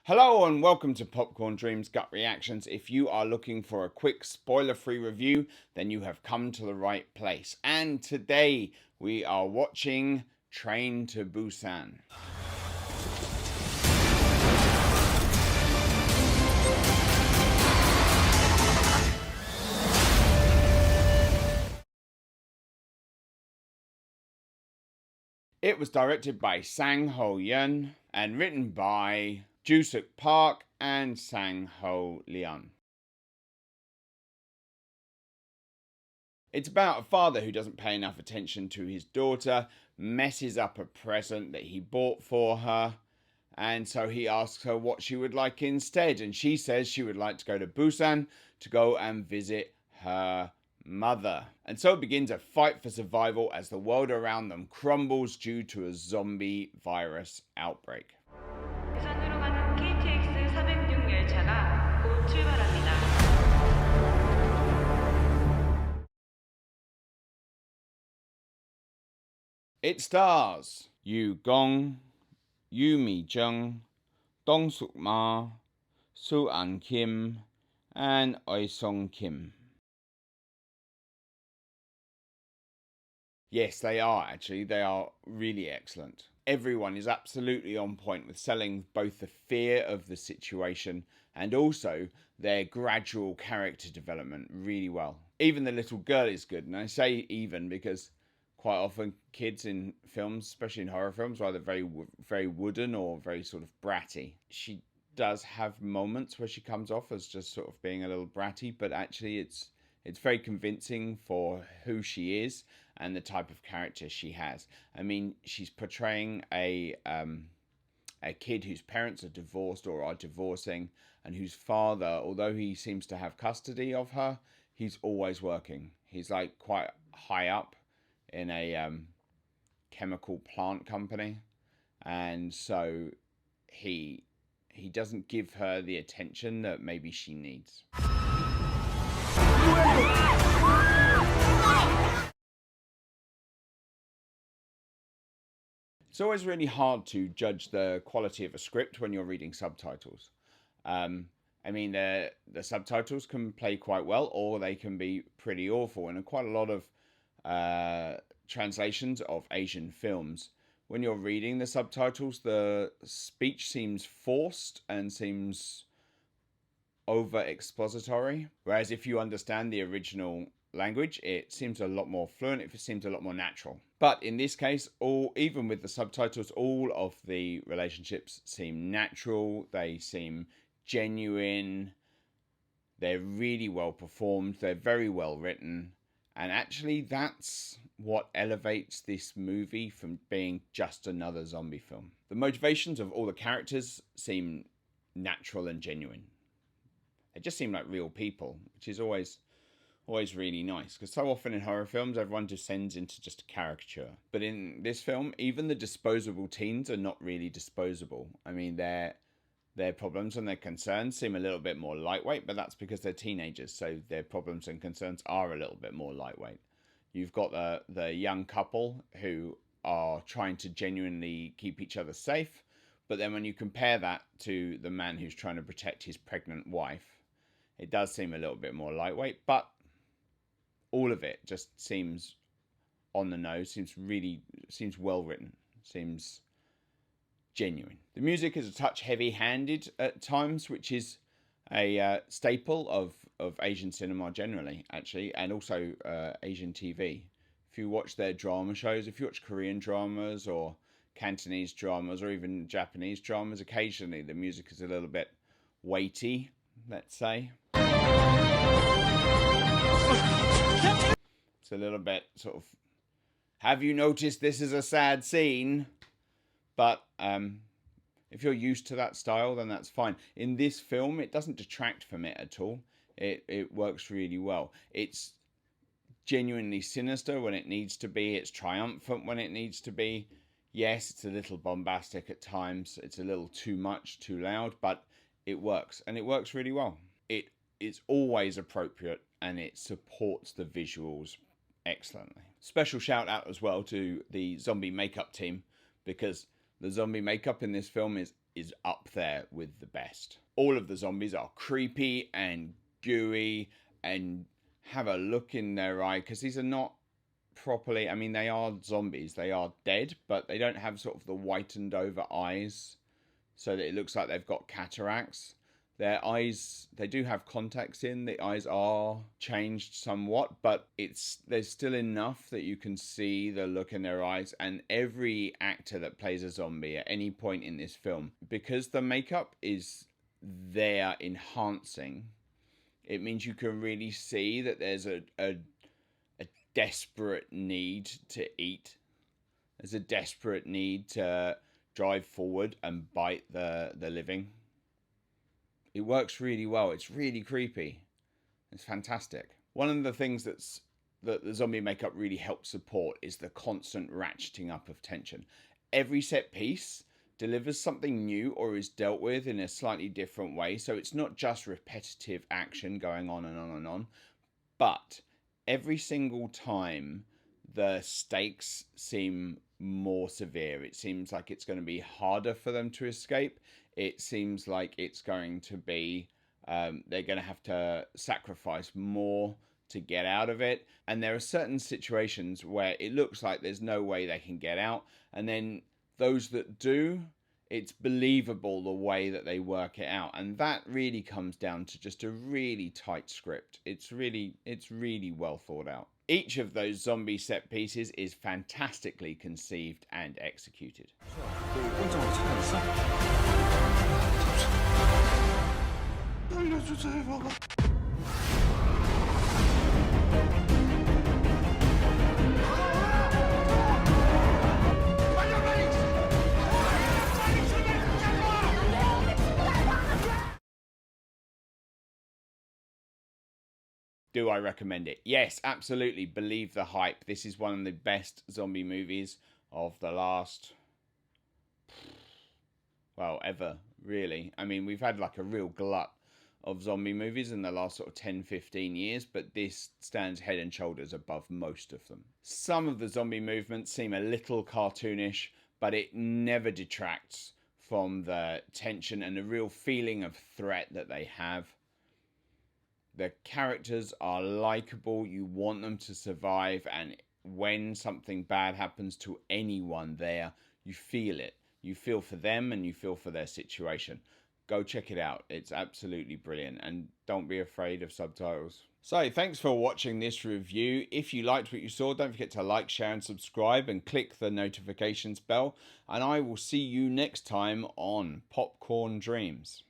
Hello and welcome to Popcorn Dreams Gut Reactions. If you are looking for a quick spoiler-free review, then you have come to the right place. And today we are watching Train to Busan. It was directed by Sang Ho-yeon and written by Joo-suk Park and Sang Ho-leon. It's about a father who doesn't pay enough attention to his daughter, messes up a present that he bought for her, and so he asks her what she would like instead, and she says she would like to go to Busan to go and visit her mother. And so it begins a fight for survival as the world around them crumbles due to a zombie virus outbreak. 부산으로 가는 KTX 406 열차가 곧 출발합니다. It stars Yu Gong, Yoo Mi-jung, Dong-seok Ma, Soo-an Kim, and Oi-sung Kim. Yes, they are actually. They are really excellent. Everyone is absolutely on point with selling both the fear of the situation and also their gradual character development really well. Even the little girl is good, and I say even because quite often kids in films, especially in horror films, are either very wooden or very sort of bratty. She does have moments where she comes off as just sort of being a little bratty, but actually it's very convincing for who she is and the type of character she has. I mean, she's portraying a kid whose parents are divorced or are divorcing, and whose father, although he seems to have custody of her, he's always working. He's like quite high up in a chemical plant company, and so he doesn't give her the attention that maybe she needs. It's always really hard to judge the quality of a script when you're reading subtitles. I mean, the subtitles can play quite well, or they can be pretty awful. And in quite a lot of translations of Asian films, when you're reading the subtitles, the speech seems forced and seems over expository. Whereas if you understand the original language, it seems a lot more fluent, it seems a lot more natural. But in this case, even with the subtitles, all of the relationships seem natural, they seem genuine, they're really well performed, they're very well written, and actually that's what elevates this movie from being just another zombie film. The motivations of all the characters seem natural and genuine. They just seem like real people, which is always really nice, because so often in horror films everyone descends into just a caricature. But in this film, even the disposable teens are not really disposable. I mean, their problems and their concerns seem a little bit more lightweight, but that's because they're teenagers, so their problems and concerns are a little bit more lightweight. You've got the young couple who are trying to genuinely keep each other safe, but then when you compare that to the man who's trying to protect his pregnant wife, it does seem a little bit more lightweight, but all of it just seems on the nose, seems well written, seems genuine. The music is a touch heavy-handed at times, which is a staple of Asian cinema generally, actually, and also Asian TV. If you watch their drama shows, if you watch Korean dramas or Cantonese dramas or even Japanese dramas, occasionally the music is a little bit weighty, let's say. It's a little bit sort of, have you noticed this is a sad scene? But if you're used to that style, then that's fine. In this film, it doesn't detract from it at all. It works really well. It's genuinely sinister when it needs to be. It's triumphant when it needs to be. Yes, it's a little bombastic at times. It's a little too much, too loud, but it works, and it works really well. It's always appropriate, and it supports the visuals excellently. Special shout out as well to the zombie makeup team, because the zombie makeup in this film is is up there with the best. All of the zombies are creepy and gooey, and have a look in their eye, because these are not properly, I mean, they are zombies, they are dead, but they don't have sort of the whitened over eyes so that it looks like they've got cataracts. Their eyes, they do have contacts in, the eyes are changed somewhat, but there's still enough that you can see the look in their eyes. And every actor that plays a zombie at any point in this film, because the makeup is there enhancing, it means you can really see that there's a desperate need to eat. There's a desperate need to drive forward and bite the living. It works really well. It's really creepy. It's fantastic. One of the things that the zombie makeup really helps support is the constant ratcheting up of tension. Every set piece delivers something new or is dealt with in a slightly different way. So it's not just repetitive action going on and on and on, but every single time the stakes seem more severe. It seems like it's going to be harder for them to escape. It seems like it's going to be, they're going to have to sacrifice more to get out of it. And there are certain situations where it looks like there's no way they can get out. And then those that do, it's believable the way that they work it out. And that really comes down to just a really tight script. It's really well thought out. Each of those zombie set pieces is fantastically conceived and executed. Do I recommend it? Yes, absolutely. Believe the hype. This is one of the best zombie movies of the last, well, ever, really. I mean, we've had like a real glut of zombie movies in the last sort of 10-15 years, but this stands head and shoulders above most of them. Some of the zombie movements seem a little cartoonish, but it never detracts from the tension and the real feeling of threat that they have. The characters are likable. You want them to survive, and when something bad happens to anyone there, you feel it. You feel for them and you feel for their situation. Go check it out. It's absolutely brilliant, and don't be afraid of subtitles. So, thanks for watching this review. If you liked what you saw, don't forget to like, share and subscribe, and click the notifications bell. And I will see you next time on Popcorn Dreams.